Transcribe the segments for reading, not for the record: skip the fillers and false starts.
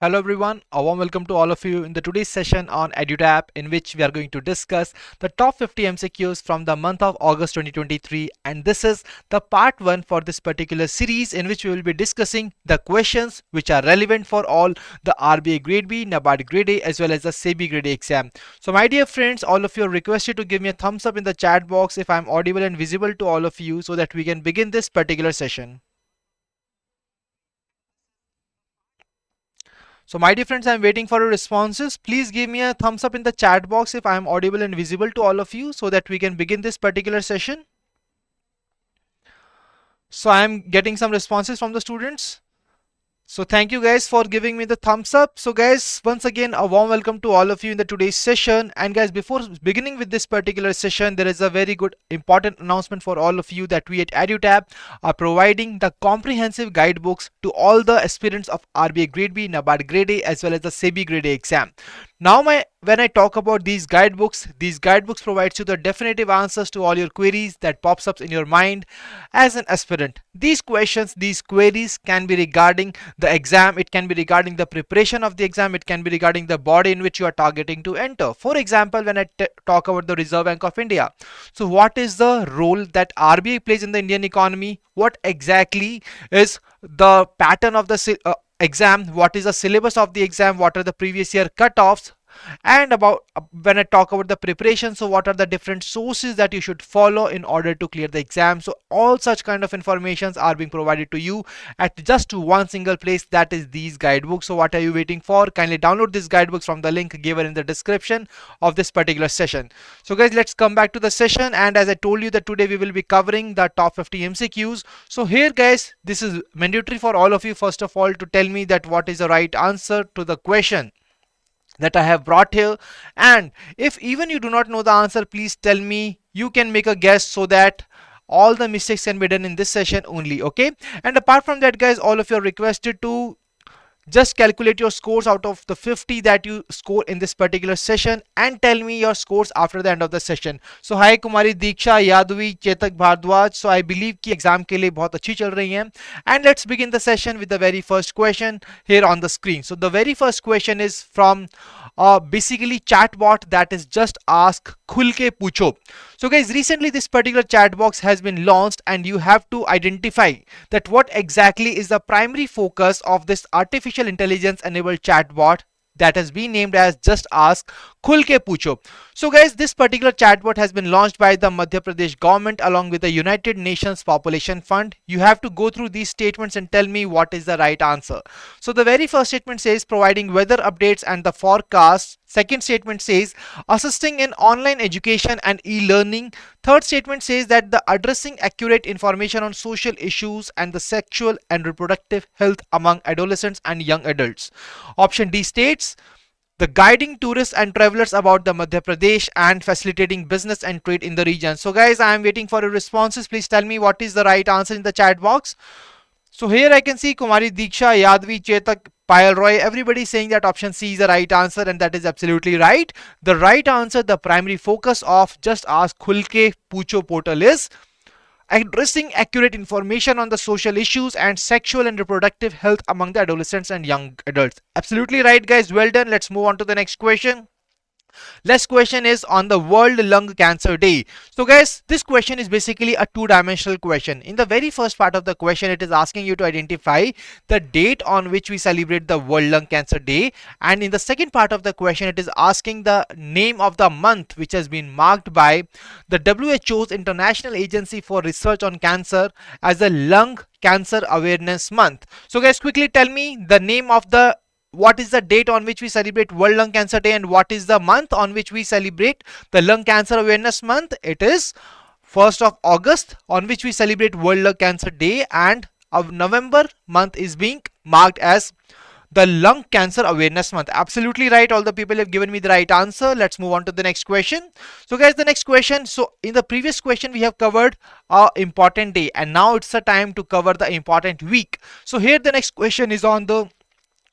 Hello everyone, a warm welcome to all of you in the today's session on EduTap, in which we are going to discuss the top 50 MCQs from the month of August 2023, and this is the part 1 for this particular series, in which we will be discussing the questions which are relevant for all the RBI Grade B, NABARD Grade A as well as the SEBI Grade A exam. So my dear friends, all of you are requested to give me a thumbs up in the chat box if I am audible and visible to all of you, so that we can begin this particular session. So my dear friends, I'm waiting for your responses. Please give me a thumbs up in the chat box if I am audible and visible to all of you, so that we can begin this particular session. So I'm getting some responses from the students. So thank you guys for giving me the thumbs up. So guys, once again, a warm welcome to all of you in the today's session. And guys, before beginning with this particular session, there is a very good important announcement for all of you, that we at EduTap are providing the comprehensive guidebooks to all the aspirants of RBI Grade B, NABARD Grade A as well as the SEBI Grade A exam. Now when I talk about these guidebooks provides you the definitive answers to all your queries that pops up in your mind as an aspirant. These queries can be regarding the exam, it can be regarding the preparation of the exam, it can be regarding the body in which you are targeting to enter. For example, when I talk about the Reserve Bank of India, so what is the role that RBI plays in the Indian economy? What exactly is the pattern of the exam? What is the syllabus of the exam? What are the previous year cutoffs? And about when I talk about the preparation, so what are the different sources that you should follow in order to clear the exam? So all such kind of informations are being provided to you at just one single place, that is these guidebooks. So what are you waiting for? Kindly download these guidebooks from the link given in the description of this particular session. So guys, let's come back to the session, and as I told you that today we will be covering the top 50 MCQs. So here guys, this is mandatory for all of you, first of all, to tell me that what is the right answer to the question that I have brought here. And if even you do not know the answer, please tell me. You can make a guess, so that all the mistakes can be done in this session only. Okay, and apart from that guys, all of you are requested to just calculate your scores out of the 50 that you score in this particular session, and tell me your scores after the end of the session. So hi Kumari Diksha, Yadvi, Chetak Bhardwaj. So I believe कि exam के लिए बहुत अच्छी चल रही हैं. And let's begin the session with the very first question here on the screen. So the very first question is from basically chatbot, that is just ask khul ke pucho. So guys, recently this particular chat box has been launched, and you have to identify that what exactly is the primary focus of this artificial intelligence enabled chatbot that has been named as just ask khul ke pucho. So guys, this particular chatbot has been launched by the Madhya Pradesh government along with the United Nations Population Fund. You have to go through these statements and tell me what is the right answer. So the very first statement says providing weather updates and the forecast. Second statement says assisting in online education and e-learning. Third statement says that the addressing accurate information on social issues and the sexual and reproductive health among adolescents and young adults. Option D states the guiding tourists and travelers about the Madhya Pradesh and facilitating business and trade in the region. So guys, I am waiting for your responses. Please tell me what is the right answer in the chat box. So here I can see Kumari Diksha, Yadvi, Chetak, Payal Roy, everybody saying that option C is the right answer, and that is absolutely right. The right answer, the primary focus of Just Ask Khul Ke Pucho portal is addressing accurate information on the social issues and sexual and reproductive health among the adolescents and young adults. Absolutely right guys, well done. Let's move on to the next question. Last question is on the World Lung Cancer Day. So guys, this question is basically a two-dimensional question. In the very first part of the question, it is asking you to identify the date on which we celebrate the World Lung Cancer Day, and in the second part of the question, it is asking the name of the month which has been marked by the WHO's International Agency for Research on Cancer as the Lung Cancer Awareness Month. So guys, quickly tell me the name of the what is the date on which we celebrate World Lung Cancer Day, and what is the month on which we celebrate the Lung Cancer Awareness Month? It is 1st of August on which we celebrate World Lung Cancer Day, and of November month is being marked as the Lung Cancer Awareness Month. Absolutely right, all the people have given me the right answer. Let's move on to the next question. So guys, the next question, so in the previous question we have covered a important day, and now it's the time to cover the important week. So here the next question is on the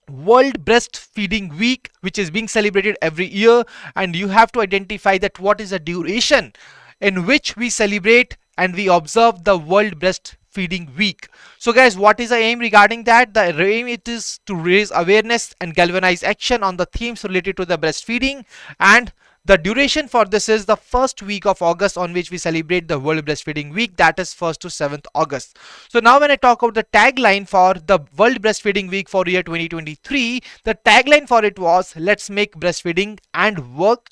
World Breastfeeding Week, which is being celebrated every year, and you have to identify that what is the duration in which we celebrate and we observe the World Breastfeeding breastfeeding week. So guys, what is the aim regarding that? The aim it is to raise awareness and galvanize action on the themes related to the breastfeeding, and the duration for this is the first week of August, on which we celebrate the World Breastfeeding Week, that is 1st to 7th August. So now when I talk about the tagline for the World Breastfeeding Week for year 2023, the tagline for it was, let's make breastfeeding and work.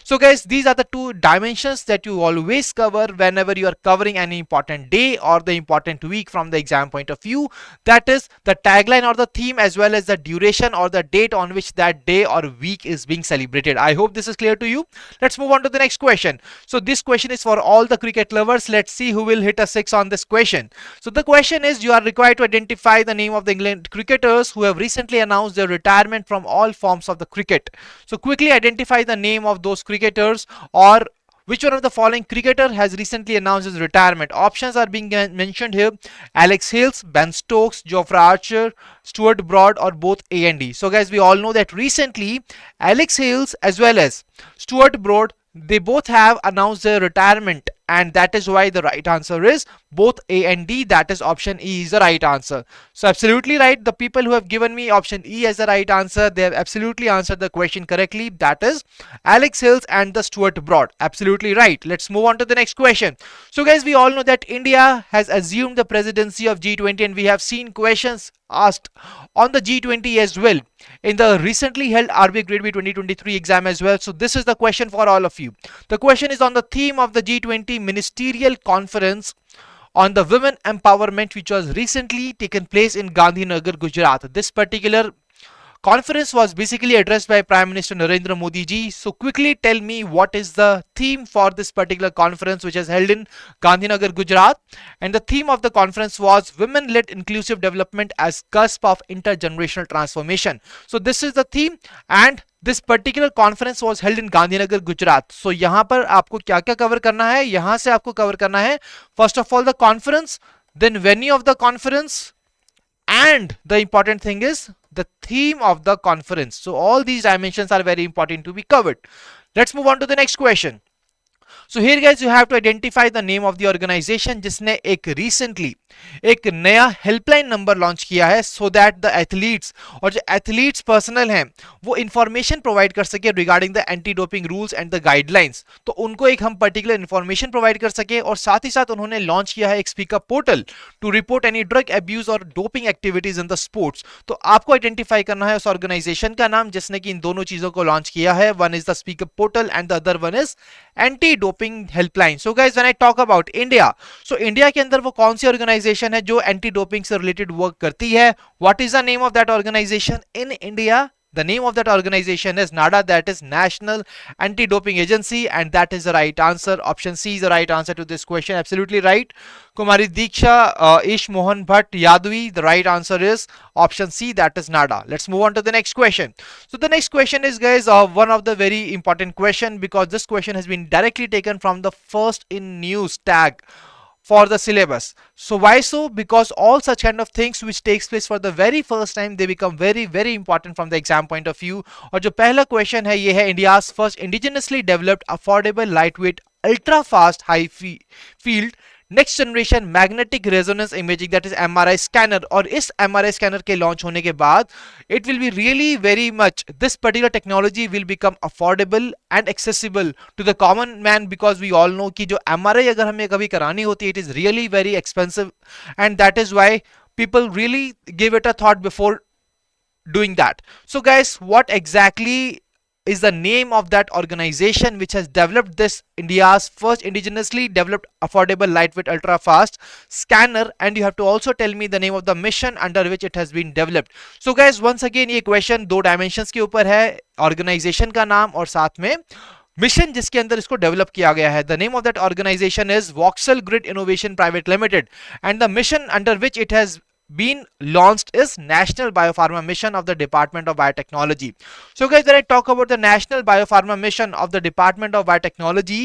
So guys, these are the two dimensions that you always cover whenever you are covering any important day or the important week from the exam point of view. That is the tagline or the theme, as well as the duration or the date on which that day or week is being celebrated. I hope this is clear to you. Let's move on to the next question. So this question is for all the cricket lovers. Let's see who will hit a 6 on this question. So the question is, you are required to identify the name of the England cricketers who have recently announced their retirement from all forms of the cricket. So quickly identify the name of those cricketers, or which one of the following cricketer has recently announced his retirement. Options are being mentioned here: Alex Hales, Ben Stokes, Geoffrey Archer, Stuart Broad, or both A and D. So guys, we all know that recently Alex Hales as well as Stuart Broad, they both have announced their retirement, and that is why the right answer is both A and D. That is option E is the right answer. So absolutely right, the people who have given me option E as the right answer, they have absolutely answered the question correctly. That is Alex Hills and the Stuart Broad. Absolutely right. Let's move on to the next question. So guys, we all know that India has assumed the presidency of G20, and we have seen questions asked on the G20 as well in the recently held RBI Grade B 2023 exam as well. So this is the question for all of you. The question is on the theme of the G20 Ministerial Conference on the Women Empowerment, which was recently taken place in Gandhinagar, Gujarat. This particular conference was basically addressed by Prime Minister Narendra Modi ji. So quickly tell me, what is the theme for this particular conference which is held in Gandhinagar, Gujarat? And the theme of the conference was Women-led Inclusive Development as Cusp of Intergenerational Transformation. So this is the theme, and this particular conference was held in Gandhinagar, Gujarat. So यहाँ पर आपको क्या-क्या cover करना है? यहाँ से आपको cover करना है first of all the conference, then venue of the conference, and the important thing is the theme of the conference. So all these dimensions are very important to be covered. Let's move on to the next question. So here guys, you have to identify the name of the organization जिसने एक recently एक नया helpline number launch किया है, so that the athletes और जो athletes personal हैं वो इंफॉर्मेशन प्रोवाइड कर सके regarding the anti doping rules and the guidelines. तो उनको एक हम पर्टिकुलर इंफॉर्मेशन प्रोवाइड कर सके, और साथ ही साथ उन्होंने लॉन्च किया है एक speak up portal to report any drug abuse और doping activities in the sports. तो आपको आइडेंटिफाई करना है उस ऑर्गेनाइजेशन का नाम जिसने कि इन दोनों चीजों को लॉन्च किया है. One is the speak up portal and the other one is anti doping helpline. So guys, when I talk about India, so India के अंदर वो कौन सी ऑर्गेनाइजेशन है जो एंटी डोपिंग से रिलेटेड वर्क करती है? What is the name of that organisation in India? The name of that organization is NADA, that is National Anti-Doping Agency, and that is the right answer. Option C is the right answer to this question. Absolutely right. Kumari Diksha, Ish Mohan Bhatt, Yadvi, the right answer is option C, that is NADA. Let's move on to the next question. So the next question is, guys, one of the very important question, because this question has been directly taken from the first in news tag for the syllabus. So why so? Because all such kind of things which takes place for the very first time, they become very very important from the exam point of view. और जो पहला question है ये है India's first indigenously developed affordable lightweight ultra fast high field next generation magnetic resonance imaging, that is MRI scanner. और इस MRI scanner के launch होने के बाद it will be really very much, this particular technology will become affordable and accessible to the common man, because we all know कि जो MRI अगर हमें कभी करानी होती है it is really very expensive, and that is why people really give it a thought before doing that. So guys, what exactly is the name of that organization which has developed this India's first indigenously developed affordable lightweight ultra fast scanner? And you have to also tell me the name of the mission under which it has been developed. So guys, once again ये question दो dimensions के ऊपर है, organization का नाम और साथ में मिशन जिसके अंदर इसको डेवलप किया गया है. The name of that organisation is voxel grid innovation private limited, and the mission under which it has been launched is National Biopharma Mission of the Department of Biotechnology. So guys, when I talk about the National Biopharma Mission of the Department of Biotechnology,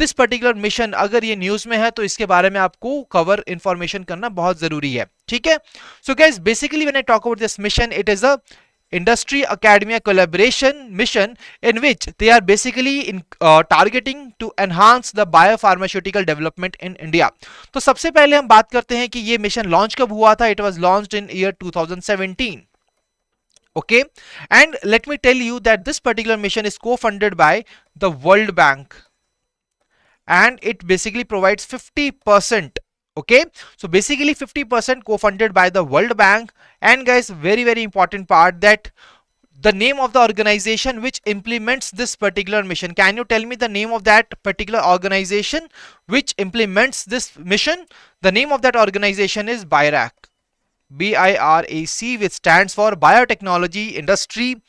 this particular mission अगर ये news में है तो इसके बारे में आपको cover information करना बहुत जरूरी है, ठीक है? So guys, basically when I talk about this mission, it is a industry academia collaboration mission in which they are basically targeting to enhance the biopharmaceutical development in India. तो सबसे पहले हम बात करते हैं कि ये मिशन लॉन्च कब हुआ था. It was launched in year 2017. Okay, and let me tell you that this particular mission is co-funded by the World Bank, and it basically provides 50%. Okay, so basically 50% co-funded by the World Bank. And guys, very important part, that the name of the organization which implements this particular mission. Can you tell me the name of that particular organization which implements this mission? The name of that organization is BIRAC. BIRAC, which stands for Biotechnology Industry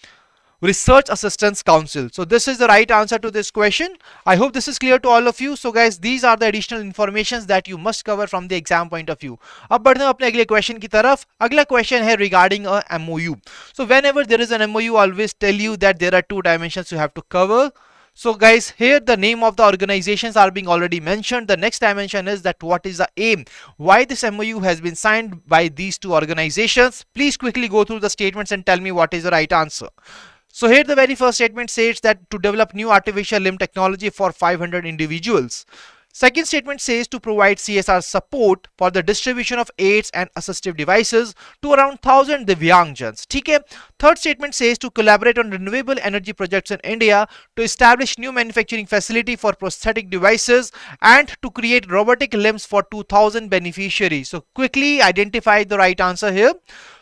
Research Assistance Council. So this is the right answer to this question. I hope this is clear to all of you. So guys, these are the additional informations that you must cover from the exam point of view. अब बढ़ते हैं अपने अगले question की तरफ. अगला question है regarding a MOU. So whenever there is an MOU, always tell you that there are two dimensions you have to cover. So guys, here the name of the organizations are being already mentioned. The next dimension is that what is the aim, why this MOU has been signed by these two organizations. Please quickly go through the statements and tell me what is the right answer. So here the very first statement says that to develop new artificial limb technology for 500 individuals. Second statement says to provide CSR support for the distribution of aids and assistive devices to around 1000 Divyangjans. ठीक है. Third statement says to collaborate on renewable energy projects in India, to establish new manufacturing facility for prosthetic devices, and to create robotic limbs for 2000 beneficiaries. So quickly identify the right answer here.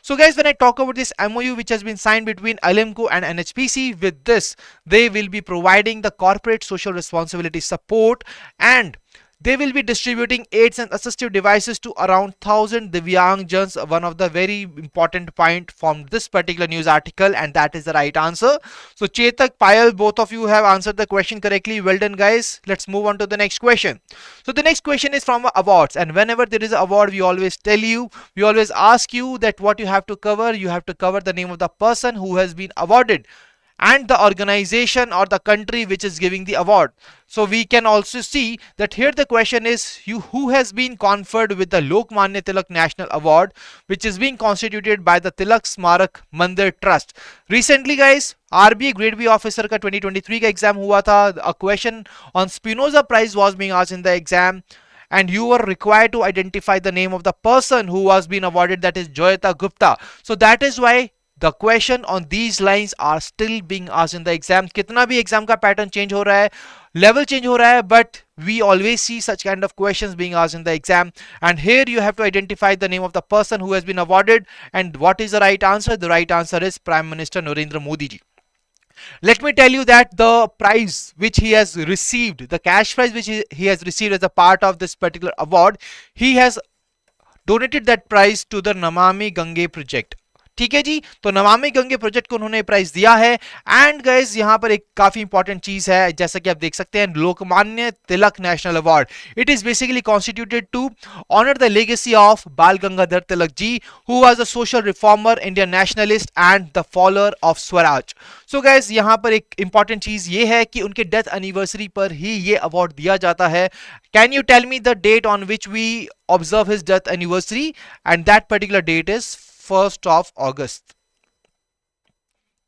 So guys, when I talk about this MOU which has been signed between Alimco and NHPC, with this they will be providing the corporate social responsibility support, and they will be distributing aids and assistive devices to around 1000 Divyangjans. One of the very important point from this particular news article, and that is the right answer. So Chetak, Payal, both of you have answered the question correctly. Well done guys. Let's move on to the next question. So the next question is from awards, and whenever there is an award, we always tell you, we always ask you that what you have to cover. You have to cover the name of the person who has been awarded and the organization or the country which is giving the award. So we can also see that here the question is who has been conferred with the Lokmanya Tilak National Award, which is being constituted by the Tilak Smarak Mandir Trust. Recently guys, RBI Grade B officer का 2023 का exam हुआ था. A question on Spinoza Prize was being asked in the exam, and you were required to identify the name of the person who was being awarded, that is Joyita Gupta. So that is why the question on these lines are still being asked in the exam. कितना भी exam का pattern change हो रहा है, level change हो रहा है, but we always see such kind of questions being asked in the exam. And here you have to identify the name of the person who has been awarded. And what is the right answer? The right answer is Prime Minister Narendra Modi ji. Let me tell you that the prize which he has received, the cash prize which he has received as a part of this particular award, he has donated that prize to the Namami Gange project. ठीक है जी. तो Namami Gange project को उन्होंने prize दिया है. And guys, यहां पर एक काफी इंपॉर्टेंट चीज है, जैसा कि आप देख सकते हैं, Lokmanya Tilak National Award. It is basically constituted to honour the legacy of Bal Gangadhar Tilak ji, who was a social reformer, Indian nationalist and the follower of Swaraj. So guys, यहां पर एक इंपॉर्टेंट चीज ये है कि उनके डेथ एनिवर्सरी पर ही ये अवार्ड दिया जाता है. Can you tell me the date on which we observe his death anniversary? And that particular date is 1st of August.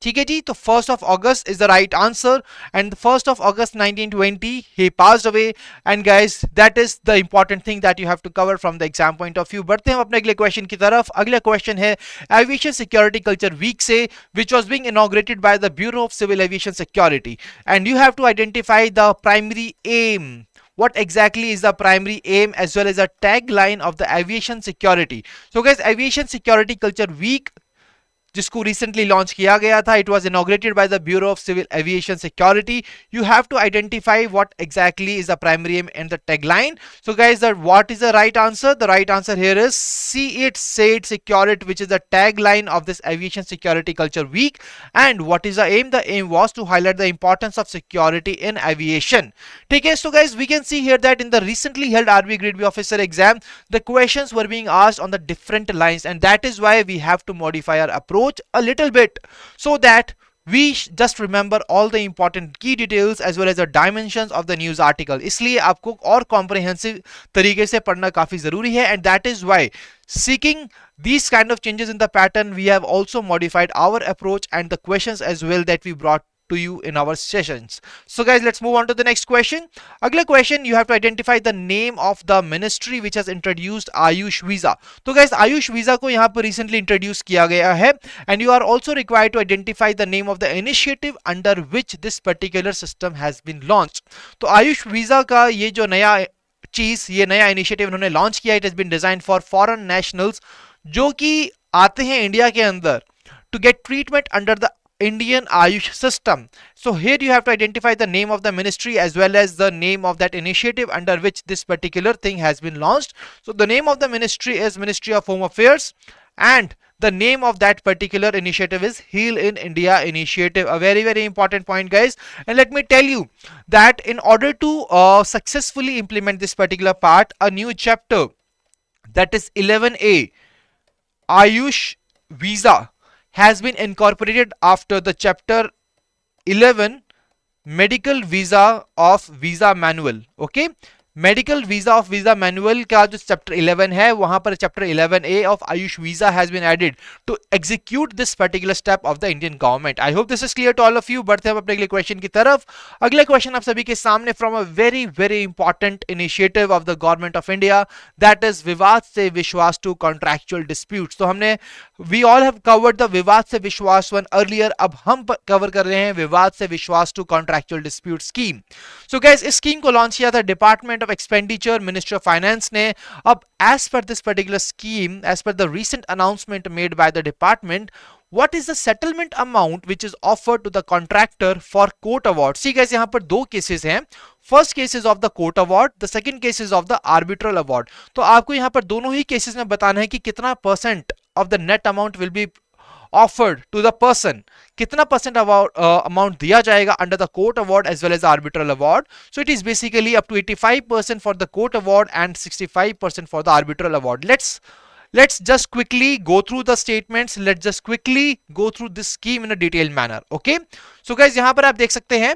ठीक है जी. तो 1st of August is the right answer, and 1st of August 1920 he passed away. And guys, that is the important thing that you have to cover from the exam point of view. बढ़ते हैं अपने अगले question की तरफ. अगला question है Aviation Security Culture Week से, which was being inaugurated by the Bureau of Civil Aviation Security, and you have to identify the primary aim. What exactly is the primary aim as well as the tagline of the aviation security? So guys, Aviation Security Culture Week, जिसको recently launch किया गया था, it was inaugurated by the Bureau of Civil Aviation Security. You have to identify what exactly is the primary aim and the tagline. So guys, what is the right answer? The right answer here is See It, Say It, Secure It, which is the tagline of this Aviation Security Culture Week. And what is the aim? The aim was to highlight the importance of security in aviation. Okay, so guys, we can see here that in the recently held RBI Grade B officer exam, the questions were being asked on the different lines, and that is why we have to modify our approach a little bit, so that just remember all the important key details as well as the dimensions of the news article. इसलिए आपको और comprehensive तरीके से पढ़ना काफी जरूरी है, and that is why seeking these kind of changes in the pattern, we have also modified our approach and the questions as well that we brought to you in our sessions. So guys, let's move on to the next question. अगला question, you have to identify the name of the ministry which has introduced Ayush visa. तो guys, Ayush visa को यहाँ पर recently introduce किया गया है, and you are also required to identify the name of the initiative under which this particular system has been launched. तो Ayush visa का ये जो नया चीज, ये नया इनिशिएटिव इन्होंने लॉन्च किया, it has been design for foreign nationals जो कि आते हैं इंडिया के अंदर to get treatment under the Indian Ayush system. So here you have to identify the name of the ministry as well as the name of that initiative under which this particular thing has been launched. So the name of the ministry is Ministry of Home Affairs, and the name of that particular initiative is Heal in India Initiative. A very, very important point, guys. And let me tell you that in order to successfully implement this particular part, a new chapter, that is 11A, Ayush visa, has been incorporated after the chapter 11 medical visa of visa manual. Okay, medical visa of visa manual का जो chapter 11 है, वहां पर chapter 11A of Ayush visa has been added to execute this particular step of the Indian government. I hope this is clear to all of you. बढ़ते हैं अपने अगले question की तरफ. अगला क्वेश्चन आप सभी के सामने from a very very important initiative of the government of India, that is Vivad se Vishwas to contractual disputes. तो हमने we all have covered the Vivad se विश्वास वन अर्लियर, अब हम कवर कर रहे हैं Vivad se Vishwas to contractual dispute scheme. So guys, इस स्कीम को लॉन्च किया था department of expenditure, Ministry of Finance ने. अब as per this particular scheme, as per the recent announcement made by the department, what is the settlement amount which is offered to the contractor for court award? See guys, यहाँ पर दो cases हैं. First cases of the court award, the second cases of the arbitral award. तो आपको यहाँ पर दोनों ही cases में बताना है कि कितना percent of the net amount will be offered to the person, कितना परसेंट अमाउंट दिया जाएगा under the court award as well as arbitral award. So it is basically up to 85% for the court award and 65% for the arbitral award. Let's just quickly go through the statements. Let's just quickly go through this scheme in a detailed manner. Okay, so guys, यहाँ पर आप देख सकते हैं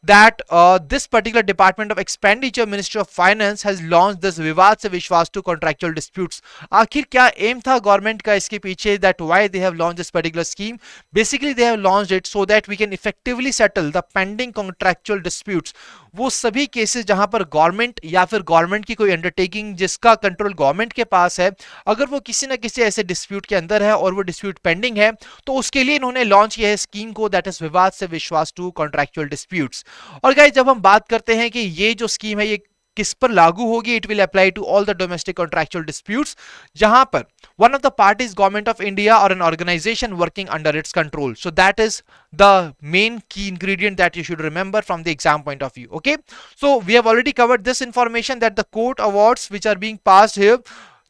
that this particular Department of Expenditure, Ministry of Finance has launched this विवाद से विश्वास to contractual disputes. आखिर क्या एम था गवर्नमेंट का इसके पीछे, that why they have launched this particular scheme? Basically they have launched it so that we can effectively settle the pending contractual disputes. वो सभी केसेस जहां पर गवर्नमेंट या फिर गवर्नमेंट की कोई अंडरटेकिंग जिसका कंट्रोल गवर्नमेंट के पास है, अगर वो किसी ना किसी ऐसे डिस्प्यूट के अंदर है और वो डिस्प्यूट पेंडिंग है, तो उसके लिए इन्होंने लॉन्च किया है स्कीम को, that is Vivad se Vishwas to contractual disputes. और गाइस, जब हम बात करते हैं कि ये जो स्कीम है ये किस पर लागू होगी, it will apply to all the domestic contractual disputes जहां पर one of the parties government of India or an organization working under its control. So that is the main key ingredient that you should remember from the exam point of view. Okay, so we have already covered this information that the court awards which are being passed here,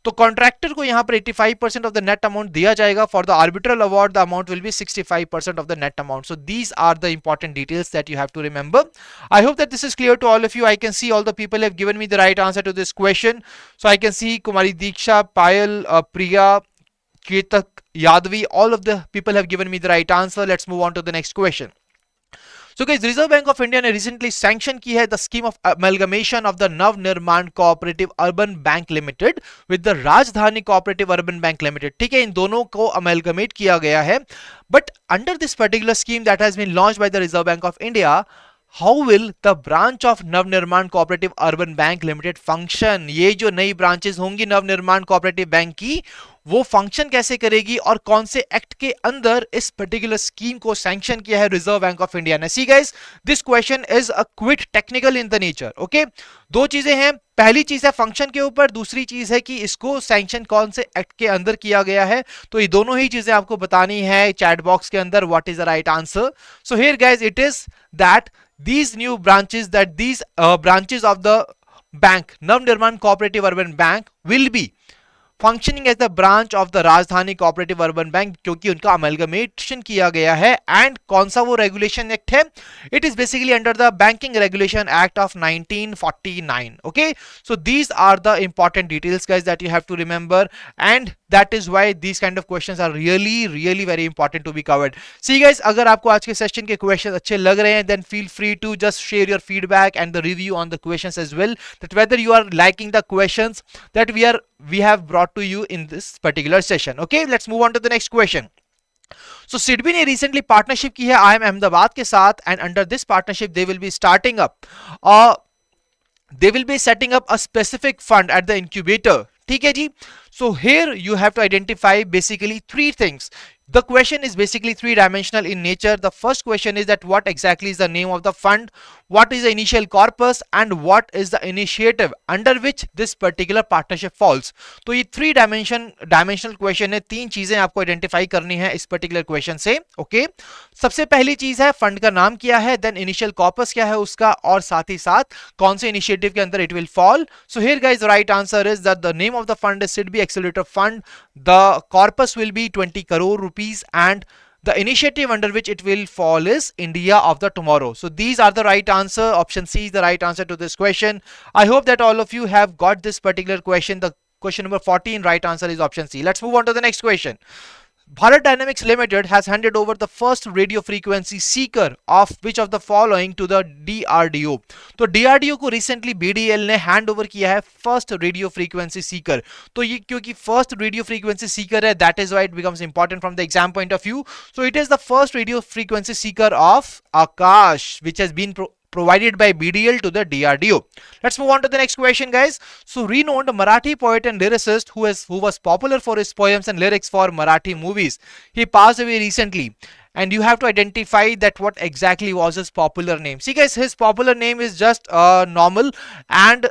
तो contractor को यहां पर 85% of the net amount दिया जाएगा. For the arbitral award the amount will be 65% of the net amount. So these are the important details that you have to remember. I hope that this is clear to all of you. I can see all the people have given me the right answer to this question. So I can see Kumari Diksha, Payal, Priya, Ketak, Yadavi, all of the people have given me the right answer. Let's move on to the next question. So guys, Reserve Bank of India ने recently sanction की है the scheme of amalgamation of the Navnirman Cooperative Urban Bank Limited with the Rajdhani Cooperative Urban Bank Limited. ठीक है, इन दोनों को amalgamate किया गया है. But under this particular scheme that has been launched by the Reserve Bank of India, how will the branch of Navnirman Cooperative Urban Bank Limited function? ये जो नई ब्रांचेस होंगी नवनिर्माण कोऑपरेटिव बैंक की, वो फंक्शन कैसे करेगी और कौन से एक्ट के अंदर इस पर्टिकुलर स्कीम को सैंक्शन किया है रिजर्व बैंक ऑफ इंडिया ने? See guys, this question is a quit technical in the nature. Okay, दो चीजें हैं. पहली चीज है फंक्शन के ऊपर, दूसरी चीज है कि इसको सैंक्शन कौन से एक्ट के अंदर किया गया है. तो ये दोनों ही चीजें आपको बतानी है चैट बॉक्स के अंदर. What is the right answer? So here guys, it is that these new branches, that these branches of the bank, Navnirman Cooperative Urban Bank, will be functioning as the branch of the Rajdhani cooperative urban bank, क्योंकि उनका amalgamation किया गया है। And कौन सा वो regulation act है? It is basically under the banking regulation act of 1949. Okay, so these are the important details guys that you have to remember, and that is why these kind of questions are really very important to be covered. See guys, अगर आपको आज के session के question अच्छे लग रहे हैं, then feel free to just share your feedback and the review on the questions as well, that whether you are liking the questions that we have brought to you in this particular session. Okay, let's move on to the next question. So SEBI ने recently partnership की है IIM Ahmedabad के साथ, and under this partnership they will be starting up they will be setting up a specific fund at the incubator. ठीक है जी. So here you have to identify basically three things. The question is basically three-dimensional in nature. The first question is that what exactly is the name of the fund, what is the initial corpus, and what is the initiative under which this particular partnership falls. तो ये dimensional question है. तीन चीजें आपको identify करनी है इस particular question से. Okay? सबसे पहली चीज है फंड का नाम क्या है, then initial corpus क्या है उसका, और साथ ही साथ कौन से initiative के अंदर it will fall. So here guys, the right answer is that the name of the fund is SEBI Accelerator Fund. The corpus will be 20 crore rupees, and the initiative under which it will fall is India of the Tomorrow. So these are the right answer. Option C is the right answer to this question. I hope that all of you have got this particular question. The question number 14, right answer is option C. Let's move on to the next question. Bharat Dynamics Limited has handed over the first radio frequency seeker of which of the following to the DRDO. तो DRDO को recently BDL ने hand over किया है first radio frequency seeker. तो ये क्योंकि first radio frequency seeker है, that is why it becomes important from the exam point of view. So it is the first radio frequency seeker of Akash which has been provided by BDL to the DRDO. Let's move on to the next question guys. So renowned Marathi poet and lyricist who was popular for his poems and lyrics for Marathi movies, he passed away recently, and you have to identify that what exactly was his popular name. See guys, his popular name is just normal and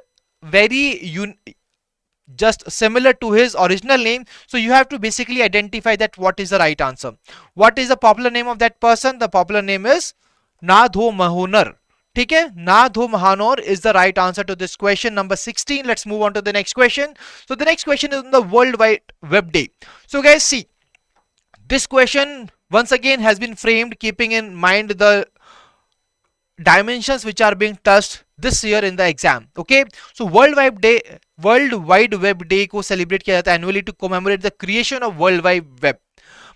just similar to his original name. So you have to basically identify that what is the right answer. What is the popular name of that person? The popular name is Nadho Mahonar. ठीक है, Nadho Mahanor is the right answer to this question number 16. Let's move on to the next question. So the next question is on the World Wide Web Day. So guys, see, this question once again has been framed keeping in mind the dimensions which are being touched this year in the exam. Okay, so World Wide Web Day को celebrate किया जाता है annually to commemorate the creation of World Wide Web.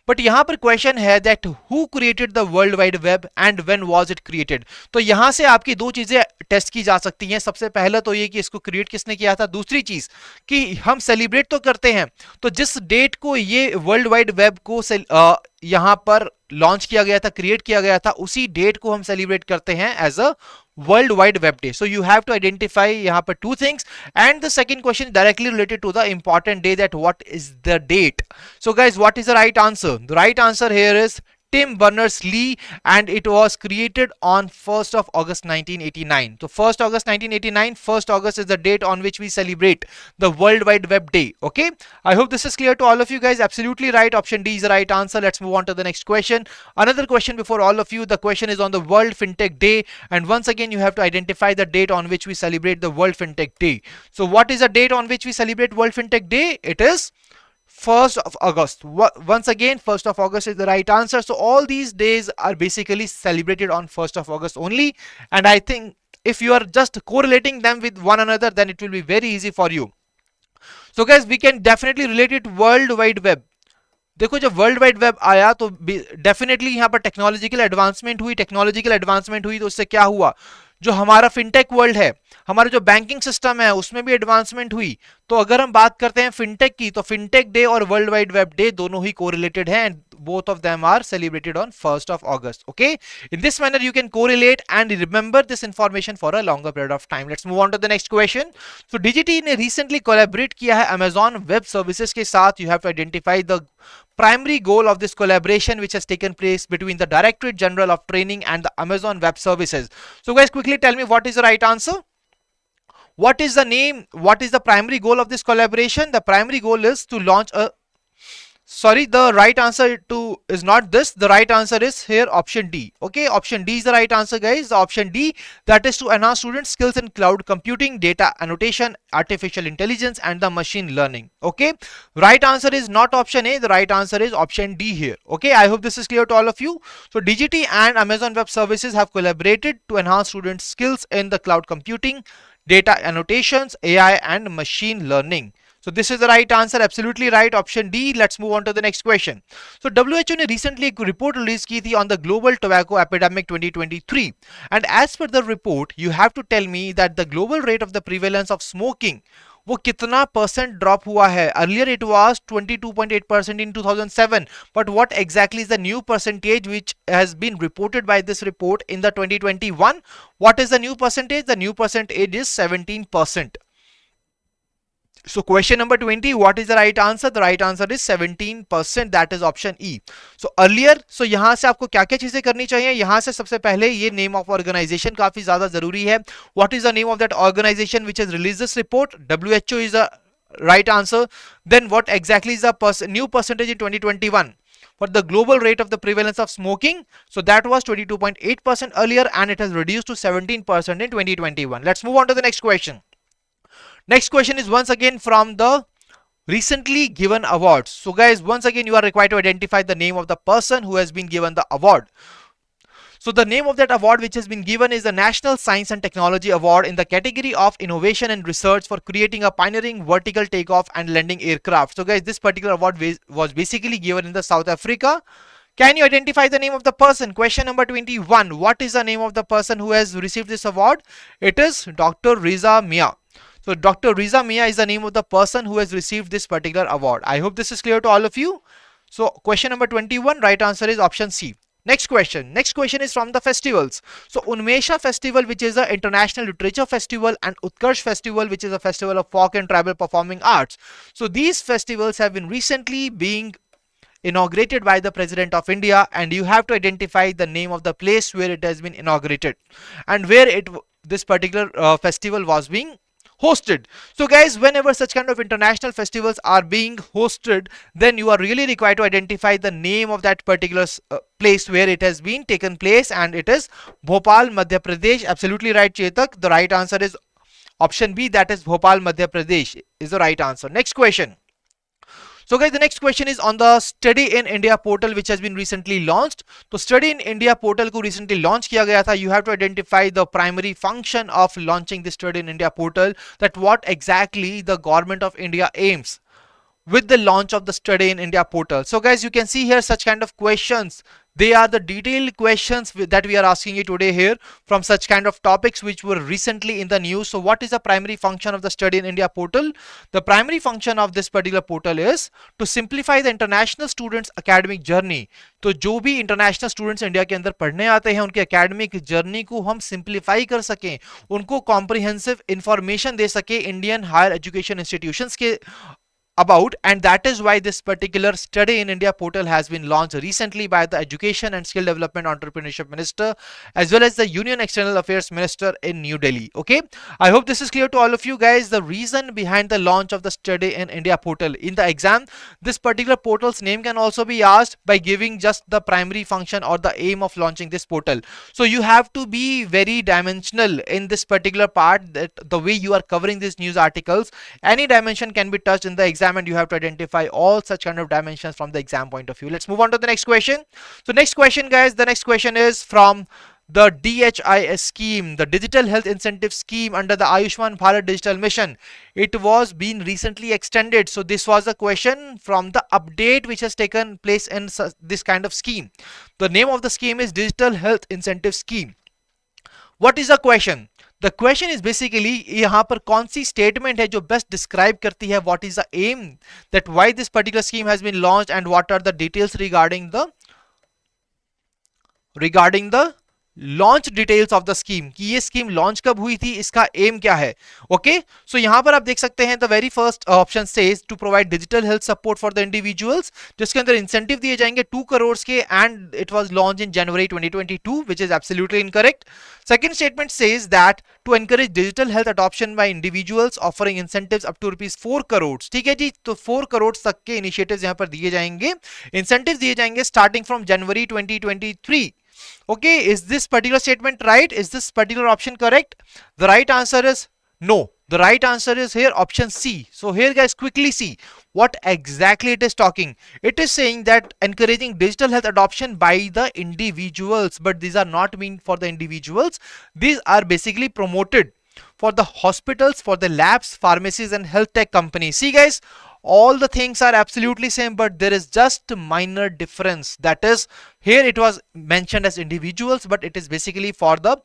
But यहां पर question है that who created the world wide web and when was it created. तो यहां से आपकी दो चीजें टेस्ट की जा सकती हैं. सबसे पहला तो ये कि इसको क्रिएट किसने किया था, दूसरी चीज कि हम सेलिब्रेट तो करते हैं, तो जिस डेट को ये वर्ल्ड वाइड वेब को यहां पर लॉन्च किया गया था, क्रिएट किया गया था, उसी डेट को हम सेलिब्रेट करते हैं as a World Wide Web Day. So you have to identify यहाँ पर two things, and the second question directly related to the important day, that what is the date. So guys, what is the right answer? The right answer here is Tim Berners-Lee, and it was created on 1st of August 1989. So 1st August 1989, 1st August is the date on which we celebrate the World Wide Web Day. Okay, I hope this is clear to all of you guys. Absolutely right. Option D is the right answer. Let's move on to the next question. Another question before all of you. The question is on the World Fintech Day, and once again you have to identify the date on which we celebrate the World Fintech Day. So what is the date on which we celebrate World Fintech Day? It is 1st of August. Once again, 1st of August is the right answer. So all these days are basically celebrated on 1st of August only, and I think if you are just correlating them with one another, then it will be very easy for you. So guys, we can definitely relate it World Wide Web. देखो जब world wide web आया तो definitely यहाँ पर technological advancement हुई तो उससे क्या हुआ, जो हमारा फिनटेक वर्ल्ड है, हमारा जो बैंकिंग सिस्टम है, उसमें भी एडवांसमेंट हुई. तो अगर हम बात करते हैं फिनटेक की, तो फिनटेक डे और वर्ल्ड वाइड वेब डे दोनों ही कोरिलेटेड हैं, and both of them are celebrated on 1st of August. Okay, in this manner you can correlate and remember this information for a longer period of time. Let's move on to the next question. So DGT ने recently collaborate किया है Amazon Web Services के साथ. You have to identify the primary goal of this collaboration which has taken place between the Directorate General of Training and the Amazon Web Services. So guys, quickly tell me what is the right answer. What is the name, what is the primary goal of this collaboration? The primary goal is to launch a Sorry, the right answer to is not this. The right answer is here option D. Okay, option D is the right answer, guys. The option D, that is to enhance students' skills in cloud computing, data annotation, artificial intelligence, and the machine learning. Okay, right answer is not option A. The right answer is option D here. Okay, I hope this is clear to all of you. So DGT and Amazon Web Services have collaborated to enhance students' skills in the cloud computing, data annotations, AI, and machine learning. So this is the right answer, absolutely right, option D. Let's move on to the next question. So WHO ने recently एक report release की थी on the global tobacco epidemic 2023, and as per the report, you have to tell me that the global rate of the prevalence of smoking वो कितना percent drop हुआ है. Earlier it was 22.8% in 2007, but what exactly is the new percentage which has been reported by this report in the 2021? What is the new percentage? The new percentage is 17%. So question number 20, what is the right answer? The right answer is 17%, that is option E. So earlier, so यहाँ से आपको क्या क्या चीजें करनी चाहिए? यहाँ से सबसे पहले ये name of organization काफी ज्यादा जरूरी है. What is the name of that organization which has released this report? WHO is the right answer. Then what exactly is the new percentage in 2021? For the global rate of the prevalence of smoking, so that was 22.8% earlier, and it has reduced to 17% in 2021. Let's move on to the next question. Next question is once again from the recently given awards. So guys, once again you are required to identify the name of the person who has been given the award. So the name of that award which has been given is the National Science and Technology Award in the category of Innovation and Research for creating a pioneering vertical takeoff and landing aircraft. So guys, this particular award was basically given in the South Africa. Can you identify the name of the person? Question number 21. What is the name of the person who has received this award? It is Dr. Riza Mia. So Dr. Riza Mia is the name of the person who has received this particular award. I hope this is clear to all of you. So question number 21, right answer is option C. Next question. Next question is from the festivals. So Unmesha Festival, which is an international literature festival, and Utkarsh Festival, which is a festival of folk and tribal performing arts. So these festivals have been recently being inaugurated by the President of India, and you have to identify the name of the place where it has been inaugurated and where this particular festival was being hosted. So guys, whenever such kind of international festivals are being hosted, then you are really required to identify the name of that particular place where it has been taken place, and it is Bhopal, Madhya Pradesh. Absolutely right, Chetak. The right answer is option B, that is Bhopal, Madhya Pradesh is the right answer. Next question. So guys, the next question is on the Study in India portal which has been recently launched. So Study in India portal को recently launch किया गया था. You have to identify the primary function of launching the Study in India portal, that what exactly the government of India aims with the launch of the Study in India portal. So guys, you can see here such kind of questions. They are the detailed questions that we are asking you today here from such kind of topics which were recently in the news. So what is the primary function of the Study in India portal? The primary function of this particular portal is to simplify the international students academic journey. तो जो भी international students India के अंदर पढ़ने आते हैं उनके academic journey को हम simplify कर सकें, उनको comprehensive information दे सके इंडियन हायर एजुकेशन institutions के about, and that is why this particular Study in India portal has been launched recently by the Education and Skill Development Entrepreneurship Minister as well as the Union External Affairs Minister in New Delhi. Okay, I hope this is clear to all of you guys. The reason behind the launch of the Study in India portal in the exam, this particular portal's name can also be asked by giving just the primary function or the aim of launching this portal. So you have to be very dimensional in this particular part, that the way you are covering these news articles, any dimension can be touched in the exam, and you have to identify all such kind of dimensions from the exam point of view. Let's move on to the next question. So next question, guys, the next question is from the DHIS scheme, the Digital Health Incentive Scheme under the Ayushman Bharat Digital Mission. It was been recently extended. So this was a question from the update which has taken place in this kind of scheme. The name of the scheme is Digital Health Incentive Scheme. What is the question? The question is basically यहाँ पर कौन सी statement है जो best describe करती है what is the aim, that why this particular scheme has been launched, and what are the details regarding the launch details of the scheme, कि ये scheme launch कब हुई थी, इसका एम क्या है. ओके, सो यहां पर आप देख सकते हैं the very first option says to provide digital health support for the individuals, जिसके अंदर इंसेंटिव दिए जाएंगे 2 करोड़ के, and it was launch in January 2022, which is absolutely incorrect. Second statement says that to encourage digital health adoption by individuals offering incentives up to ₹4 crore. ठीक है जी, तो 4 करोड़ तक के इनिशिएटिव्स यहां पर दिए जाएंगे, इंसेंटिव दिए जाएंगे starting from January 2023. Okay, is this particular statement right? Is this particular option correct? The right answer is no. The right answer is here option C. So here guys, quickly see what exactly it is talking. It is saying that encouraging digital health adoption by the individuals, but these are not meant for the individuals. These are basically promoted for the hospitals, for the labs, pharmacies and health tech companies. See guys, all the things are absolutely same, but there is just a minor difference. That is, here it was mentioned as individuals, but it is basically for the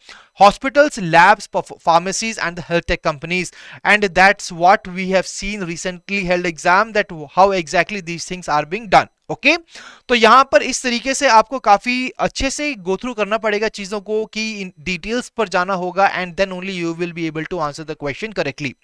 hospitals, labs, pharmacies and the health tech companies. And that's what we have seen recently held exam, that how exactly these things are being done. Okay, तो यहां पर इस तरीके से आपको काफी अच्छे से गो थ्रू करना पड़ेगा चीजों को, कि डिटेल्स पर जाना होगा, and then only you will be able to answer the question correctly.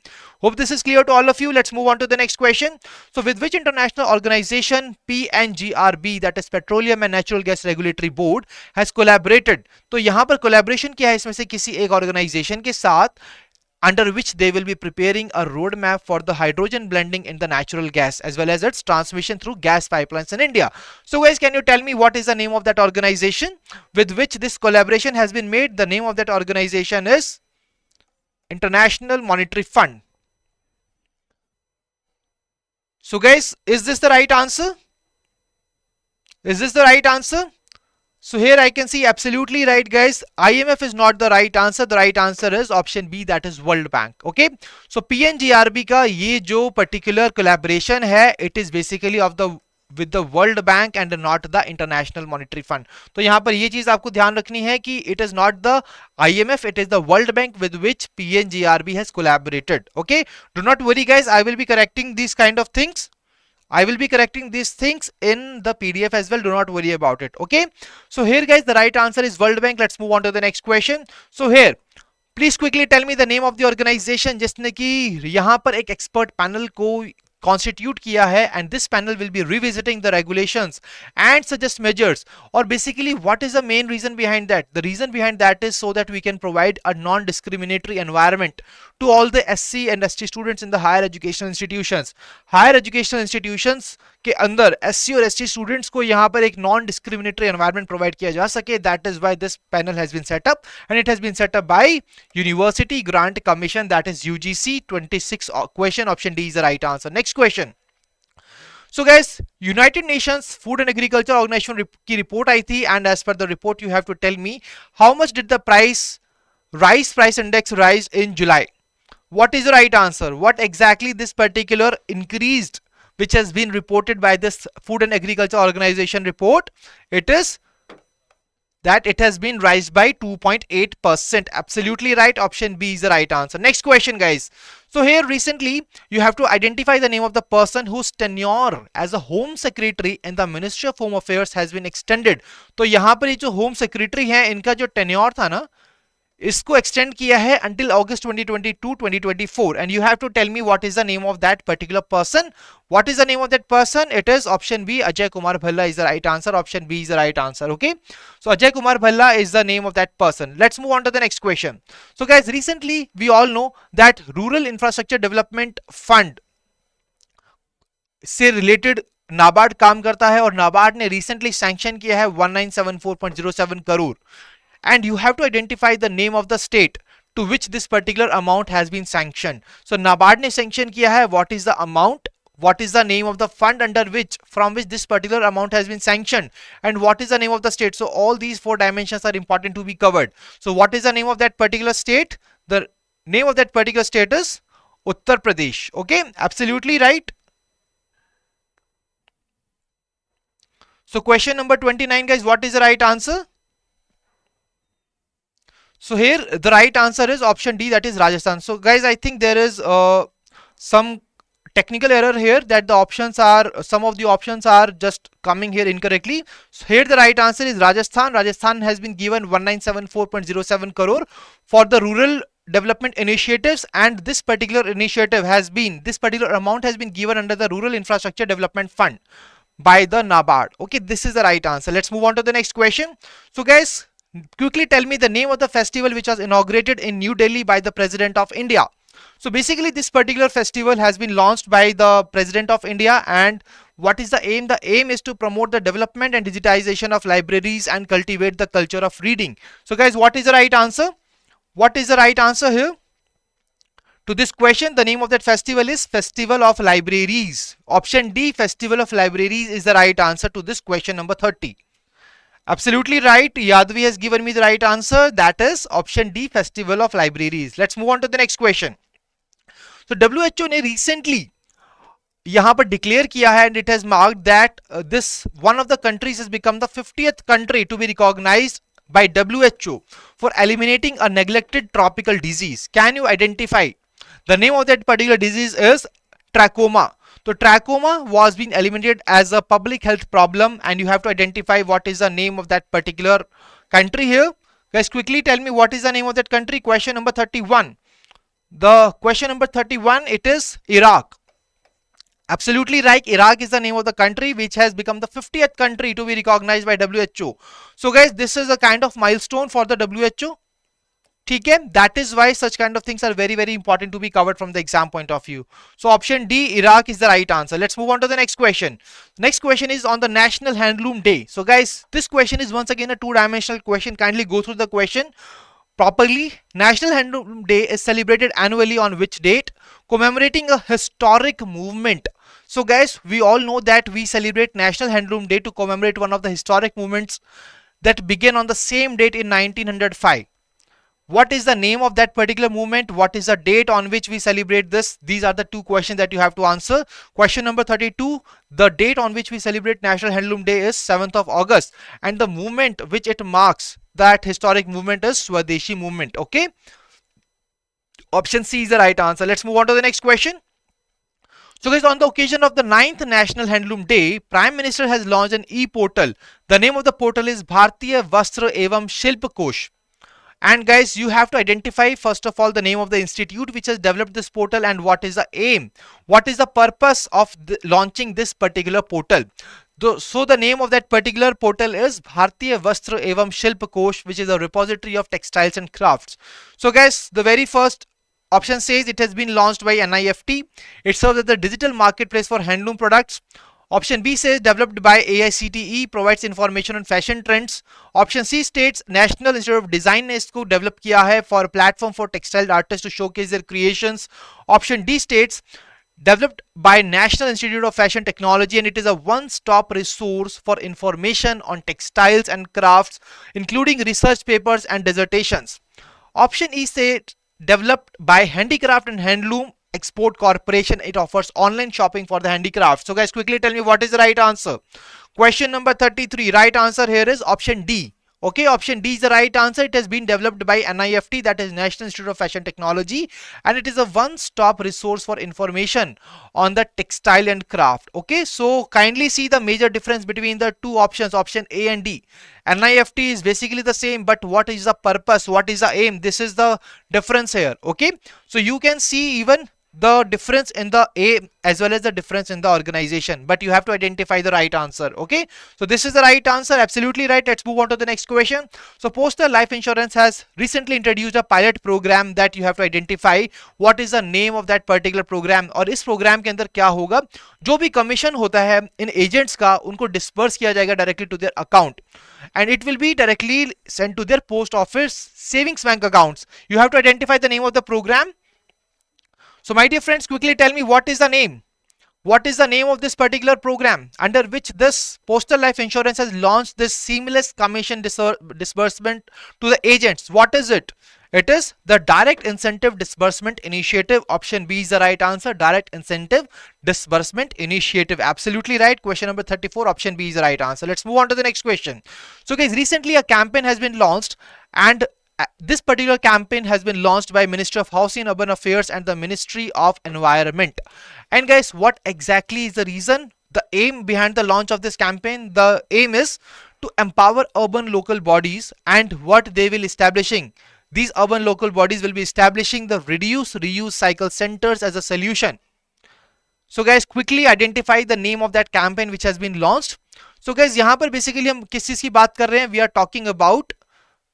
Hope this is clear to all of you. Let's move on to the next question. So with which international organisation PNGRB, that is petroleum and natural gas regulatory board, has collaborated. तो यहां पर collaboration क्या है, इसमें से किसी एक organisation के साथ, under which they will be preparing a roadmap for the hydrogen blending in the natural gas as well as its transmission through gas pipelines in India. So guys, can you tell me what is the name of that organization with which this collaboration has been made? The name of that organization is International Monetary Fund. So guys, is this the right answer? Is this the right answer? So here I can see absolutely right guys, IMF is not the right answer. The right answer is option B, that is World Bank. Okay, so PNGRB का ये जो particular collaboration है, it is basically of the with the World Bank and not the International Monetary Fund. तो यहाँ पर ये चीज आपको ध्यान रखनी है कि it is not the IMF, it is the World Bank with which PNGRB has collaborated. Okay, do not worry guys, I will be correcting these kind of things. I will be correcting these things in the PDF as well. Do not worry about it. Okay. So here guys, the right answer is World Bank. Let's move on to the next question. So here, please quickly tell me the name of the organization जिसने कि यहाँ पर एक expert panel को constitute किया है, and this panel will be revisiting the regulations and suggest measures. Or basically, what is the main reason behind that? The reason behind that is so that we can provide a non-discriminatory environment to all the SC and ST students in the higher educational institutions. Higher educational institutions के अंदर SC और ST students को यहाँ पर एक non-discriminatory environment provide किया जा सके. That is why this panel has been set up, and it has been set up by University Grant Commission, that is UGC. 26 question, option D is the right answer. Next question. So guys, United Nations Food and Agriculture Organization की report आई थी, and as per the report you have to tell me how much did the rice price index rise in July. What is the right answer? What exactly this particular increased, which has been reported by this Food and Agriculture Organization report? It is that it has been raised by 2.8%. Absolutely right. Option B is the right answer. Next question guys. So here recently you have to identify the name of the person whose tenure as a Home Secretary in the Ministry of Home Affairs has been extended. तो यहाँ पर ये जो Home Secretary है, इनका जो tenure था ना, इसको extend किया है until August 2022-2024, and you have to tell me what is the name of that particular person. What is the name of that person? It is option B, Ajay Kumar Bhalla is the right answer. Option B is the right answer. Okay, so Ajay Kumar Bhalla is the name of that person. Let's move on to the next question. So guys, recently we all know that Rural Infrastructure Development Fund से related NABARD काम करता है, और NABARD ने recently sanction किया है 1974.07 crore. And you have to identify the name of the state to which this particular amount has been sanctioned. So NABARD ने sanction किया है, what is the amount, what is the name of the fund under which, from which this particular amount has been sanctioned, and what is the name of the state. So all these 4 dimensions are important to be covered. So what is the name of that particular state? The name of that particular state is Uttar Pradesh. Okay, absolutely right. So question number 29 guys, what is the right answer? So here the right answer is option D, that is Rajasthan. So guys, I think there is some technical error here, that the options are, some of the options are just coming here incorrectly. So here the right answer is Rajasthan. Rajasthan has been given 1974.07 crore for the rural development initiatives, and this particular initiative has been, this particular amount has been given under the Rural Infrastructure Development Fund by the NABARD. Okay, this is the right answer. Let's move on to the next question. So guys, quickly tell me the name of the festival which was inaugurated in New Delhi by the President of India. So basically this particular festival has been launched by the President of India, and what is the aim? The aim is to promote the development and digitization of libraries and cultivate the culture of reading. So guys, what is the right answer? What is the right answer here to this question? The name of that festival is Festival of Libraries. Option D, Festival of Libraries, is the right answer to this question number 30. Absolutely right. Yadvi has given me the right answer. That is option D, Festival of Libraries. Let's move on to the next question. So WHO ने recently यहाँ पर declare किया है, and it has marked that this one of the countries has become the 50th country to be recognized by WHO for eliminating a neglected tropical disease. Can you identify the name of that particular disease? Is trachoma. So trachoma was being eliminated as a public health problem, and you have to identify what is the name of that particular country here. Guys, quickly tell me what is the name of that country. Question number 31. The question number 31, it is Iraq. Absolutely right. Iraq is the name of the country which has become the 50th country to be recognized by WHO. So guys, this is a kind of milestone for the WHO. Okay, that is why such kind of things are very, very important to be covered from the exam point of view. So option D, Iraq, is the right answer. Let's move on to the next question. Next question is on the National Handloom Day. So guys, this question is once again a two-dimensional question. Kindly go through the question properly. National Handloom Day is celebrated annually on which date? Commemorating a historic movement. So guys, we all know that we celebrate National Handloom Day to commemorate one of the historic movements that began on the same date in 1905. What is the name of that particular movement? What is the date on which we celebrate this? These are the two questions that you have to answer. Question number 32, the date on which we celebrate National Handloom Day is 7th of August, and the movement which it marks, that historic movement, is Swadeshi movement. Okay, option C is the right answer. Let's move on to the next question. So guys, on the occasion of the 9th National Handloom Day, Prime Minister has launched an e-portal. The name of the portal is Bharatiya Vastra Evam Shilp Kosh. And guys, you have to identify first of all the name of the institute which has developed this portal, and what is the aim, what is the purpose of launching this particular portal. So the name of that particular portal is Bharatiya Vastra Evam Shilp Kosh, which is a repository of textiles and crafts. So guys, the very first option says it has been launched by NIFT. It serves as the digital marketplace for handloom products. Option B says developed by AICTE, provides information on fashion trends. Option C states National Institute of Design ने इसको develop किया है for a platform for textile artists to showcase their creations. Option D states developed by National Institute of Fashion Technology, and it is a one-stop resource for information on textiles and crafts, including research papers and dissertations. Option E states developed by Handicraft and Handloom Export Corporation. It offers online shopping for the handicrafts. So guys, quickly tell me what is the right answer. Question number 33, right answer here is option D. Okay, option D is the right answer. It has been developed by NIFT, that is National Institute of Fashion Technology, and it is a one-stop resource for information on the textile and craft. Okay, so kindly see the major difference between the two options, option A and D. NIFT is basically the same, but what is the purpose, what is the aim? This is the difference here. Okay, so you can see even the difference in the aim as well as the difference in the organization, but you have to identify the right answer. Okay, so this is the right answer, absolutely right. Let's move on to the next question. So Postal Life Insurance has recently introduced a pilot program that you have to identify what is the name of that particular program. और इस program के अंदर क्या होगा, जो भी commission होता है इन agents का, उनको disperse किया जाएगा directly to their account, and it will be directly sent to their post office savings bank accounts. You have to identify the name of the program. So my dear friends, quickly tell me what is the name. What is the name of this particular program under which this Postal Life Insurance has launched this seamless commission disbursement to the agents? What is it? It is the Direct Incentive Disbursement Initiative. Option B is the right answer. Direct Incentive Disbursement Initiative. Absolutely right. Question number 34. Option B is the right answer. Let's move on to the next question. So guys, recently a campaign has been launched, and this particular campaign has been launched by Ministry of Housing and Urban Affairs and the Ministry of Environment. And guys, what exactly is the reason? The aim behind the launch of this campaign, the aim is to empower urban local bodies, and what they will establishing. These urban local bodies will be establishing the reduce reuse cycle centers as a solution. So guys, quickly identify the name of that campaign which has been launched. So guys, यहाँ पर basically हम किस चीज की बात कर रहे हैं? We are talking about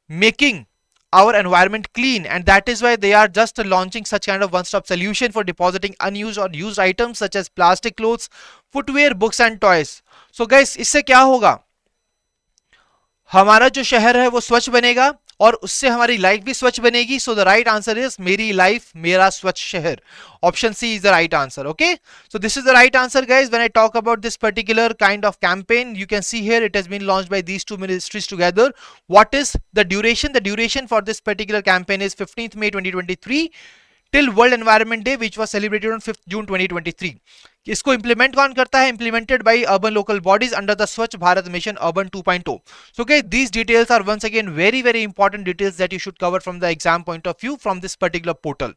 making our environment clean, and that is why they are just launching such kind of one-stop solution for depositing unused or used items such as plastic clothes, footwear, books and toys. So guys, इससे क्या होगा? हमारा जो शहर है वो स्वच्छ बनेगा और उससे हमारी लाइफ भी स्वच्छ बनेगी. So the right answer is मेरी लाइफ मेरा स्वच्छ शहर. Option C is the right answer. Okay, so this is the right answer, guys. When I talk about this particular kind of campaign, you can see here it has been launched by these two ministries together. What is the duration? The duration for this particular campaign is 15th May 2023 till World Environment Day, which was celebrated on 5th June 2023. इसको implement कौन करता है? Implemented by urban local bodies under the Swachh Bharat Mission Urban 2.0. So okay, these details are once again very important details that you should cover from the exam point of view from this particular portal.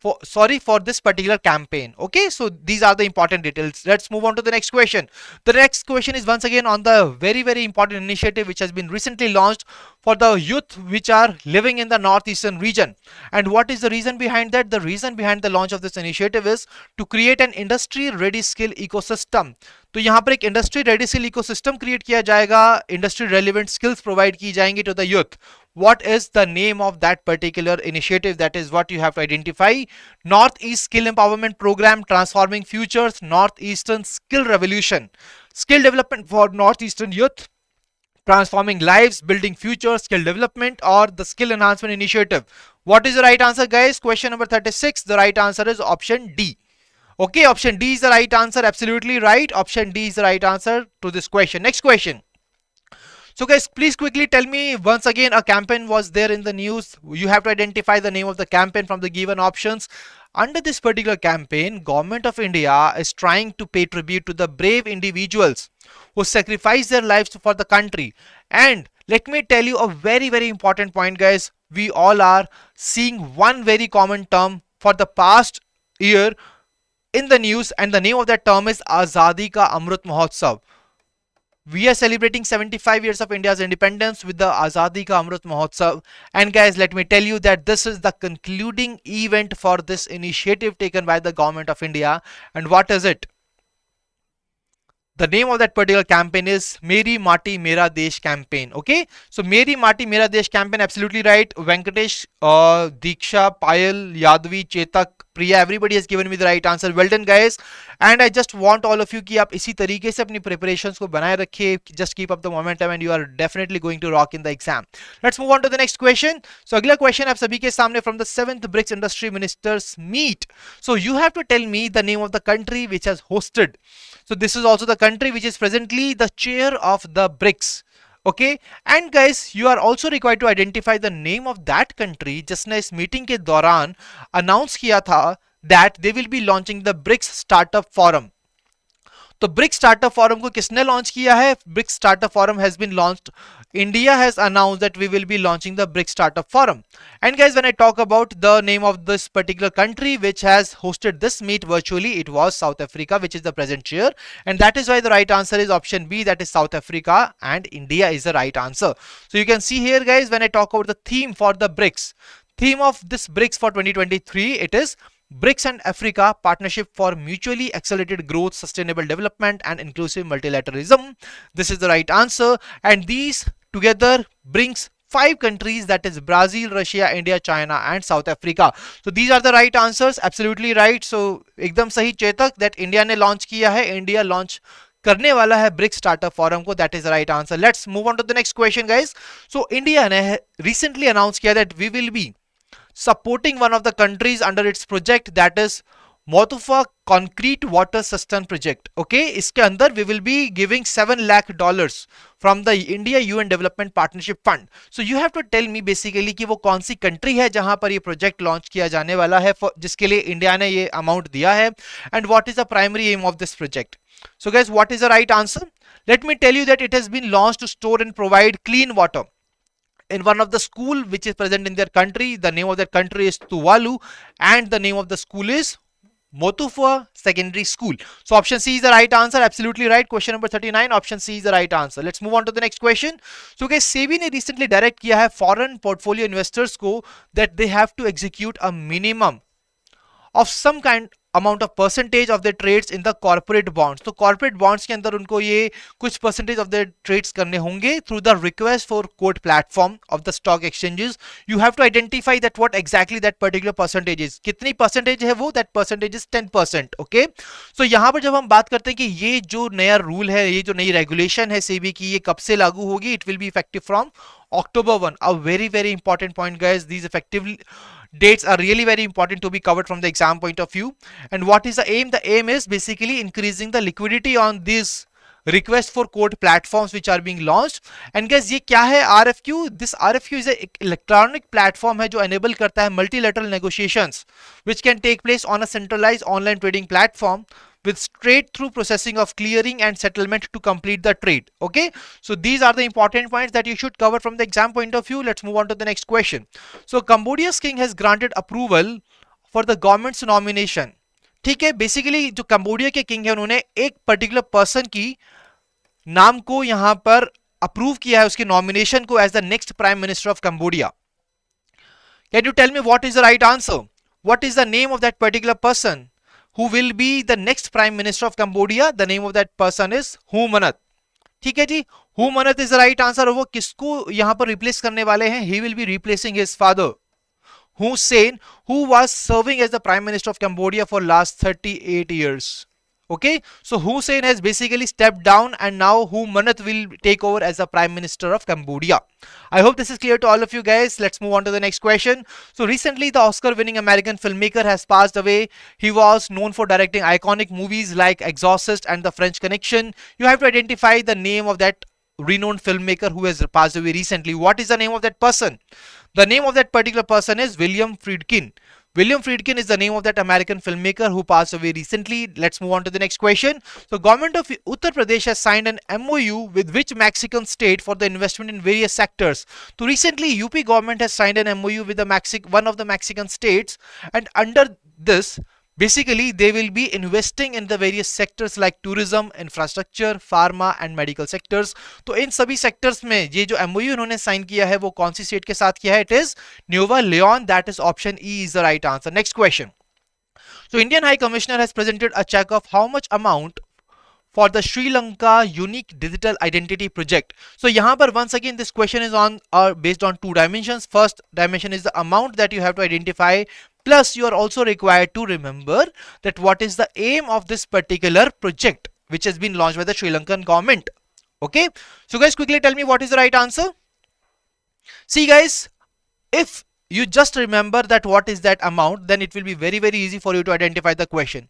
For this particular campaign. Okay, so these are the important details. Let's move on to the next question. The next question is once again on the very important initiative which has been recently launched for the youth which are living in the northeastern region. And what is the reason behind that? The reason behind the launch of this initiative is to create an industry ready skill ecosystem. तो यहां पर एक industry ready skill ecosystem create किया जाएगा, industry relevant skills provide की जाएंगी to the youth. What is the name of that particular initiative? That is what you have to identify. Northeast Skill Empowerment Program Transforming Futures, Northeastern Skill Revolution. Skill development for Northeastern youth, transforming lives, building future, skill development, or the skill enhancement initiative. What is the right answer, guys? Question number 36. The right answer is option D. Okay, option D is the right answer. Absolutely right. Option D is the right answer to this question. Next question. So guys, please quickly tell me once again, a campaign was there in the news. You have to identify the name of the campaign from the given options. Under this particular campaign, Government of India is trying to pay tribute to the brave individuals who sacrificed their lives for the country. And let me tell you a very important point, guys. We all are seeing one very common term for the past year in the news, and the name of that term is Azadi Ka Amrit Mahotsav. We are celebrating 75 years of India's independence with the Azadi Ka Amrit Mahotsav. And guys, let me tell you that this is the concluding event for this initiative taken by the Government of India. And what is it? The name of that particular campaign is Meri Mati Mera Desh campaign. Okay, so Meri Mati Mera Desh campaign, absolutely right. Venkatesh, Diksha, Payal, Yadvi, Chetak, Priya, everybody has given me the right answer. Well done, guys. And I just want all of you कि आप इसी तरीके से अपनी preparations को बनाए रखिए. Just keep up the momentum and you are definitely going to rock in the exam. Let's move on to the next question. So अगला question आप सभी के सामने from the 7th BRICS Industry Ministers Meet. So you have to tell me the name of the country which has hosted. So this is also the country which is presently the chair of the BRICS. Okay, and guys, you are also required to identify the name of that country. जिसने इस meeting के दौरान announce किया था that they will be launching the BRICS Startup Forum. तो BRICS Startup Forum को किसने launch किया है? BRICS Startup Forum has been launched. India has announced that we will be launching the BRICS Startup Forum. And guys, when I talk about the name of this particular country which has hosted this meet virtually, it was South Africa, which is the present chair. And that is why the right answer is option B, that is South Africa, and India is the right answer. So you can see here, guys, when I talk about the theme for the BRICS, theme of this BRICS for 2023, it is BRICS and Africa Partnership for Mutually Accelerated Growth, Sustainable Development and Inclusive Multilateralism. This is the right answer, and these together brings 5 countries, that is Brazil, Russia, India, China and South Africa. So these are the right answers. Absolutely right. So एकदम सही Chetak, that India ने launch किया है, India launch करने वाला है BRICS Startup Forum को. That is the right answer. Let's move on to the next question, guys. So India ने recently announced किया that we will be supporting one of the countries under its project, that is Motufa Concrete Water System Project. Okay, इसके अंदर we will be giving $7 lakh from the India UN Development Partnership Fund. So you have to tell me basically कि वो कौन सी country है जहां पर ये project launch किया जाने वाला है, जिसके लिए India ने ये amount दिया है, and what is the primary aim of this project. So guys, what is the right answer? Let me tell you that it has been launched to store and provide clean water in one of the school which is present in their country. The name of that country is Tuvalu and the name of the school is Motufua Secondary School. So option C is the right answer. Absolutely right. Question number 39. Option C is the right answer. Let's move on to the next question. So guys, SEBI ने recently direct किया है foreign portfolio investors को that they have to execute a minimum of some kind amount of percentage of their trades in the corporate bonds. तो corporate bonds के अंदर उनको ये कुछ percentage of their trades करने होंगे through the request for quote platform of the stock exchanges. You have to identify that what exactly that particular percentage is. कितनी percentage है वो? That percentage is 10%. Okay. So यहाँ पर जब हम बात करते हैं कि ये जो नया rule है, ये जो नई regulation है SEBI की, ये कब से लागू होगी? It will be effective from October 1. A very important point, guys. These effective dates are really very important to be covered from the exam point of view. And what is the aim? The aim is basically increasing the liquidity on these request for quote platforms which are being launched. And guys, ये क्या है RFQ? This RFQ is a electronic platform है जो enable करता है multilateral negotiations which can take place on a centralized online trading platform with straight through processing of clearing and settlement to complete the trade. Okay, so these are the important points that you should cover from the exam point of view. Let's move on to the next question. So Cambodia's king has granted approval for the government's nomination. ठीक है, basically जो Cambodia के king है उन्होंने एक particular person की नाम को यहां पर अप्रूव किया है उसके नॉमिनेशन को as the next prime minister of Cambodia. Can you tell me what is the right answer? What is the name of that particular person who will be the next prime minister of Cambodia? The name of that person is Hu Manat. ठीक है जी, Hu Manat is the right answer. और वो किसको यहां पर replace करने वाले हैं? He will be replacing his father Hussein, who was serving as the prime minister of Cambodia for last 38 years. Okay, so Hussein has basically stepped down and now Hu Manat will take over as the prime minister of Cambodia. I hope this is clear to all of you guys. Let's move on to the next question. So recently the Oscar winning American filmmaker has passed away. He was known for directing iconic movies like Exorcist and The French Connection. You have to identify the name of that renowned filmmaker who has passed away recently. What is the name of that person? The name of that particular person is William Friedkin. William Friedkin is the name of that American filmmaker who passed away recently. Let's move on to the next question. So government of Uttar Pradesh has signed an MOU with which Mexican state for the investment in various sectors? So recently UP government has signed an MOU with the one of the Mexican states, and under this basically they will be investing in the various sectors like tourism, infrastructure, pharma and medical sectors. तो इन सभी sectors में ये जो MOU इन्होंने sign किया है वो कौन सी state के साथ किया है? It is Nueva Leon. That is option E is the right answer. Next question. So Indian High Commissioner has presented a check of how much amount for the Sri Lanka Unique Digital Identity Project. So यहाँ पर once again this question is on based on two dimensions. First dimension is the amount that you have to identify, plus you are also required to remember that what is the aim of this particular project which has been launched by the Sri Lankan government. Okay, so guys quickly tell me what is the right answer. See guys, if you just remember that what is that amount, then it will be very easy for you to identify the question.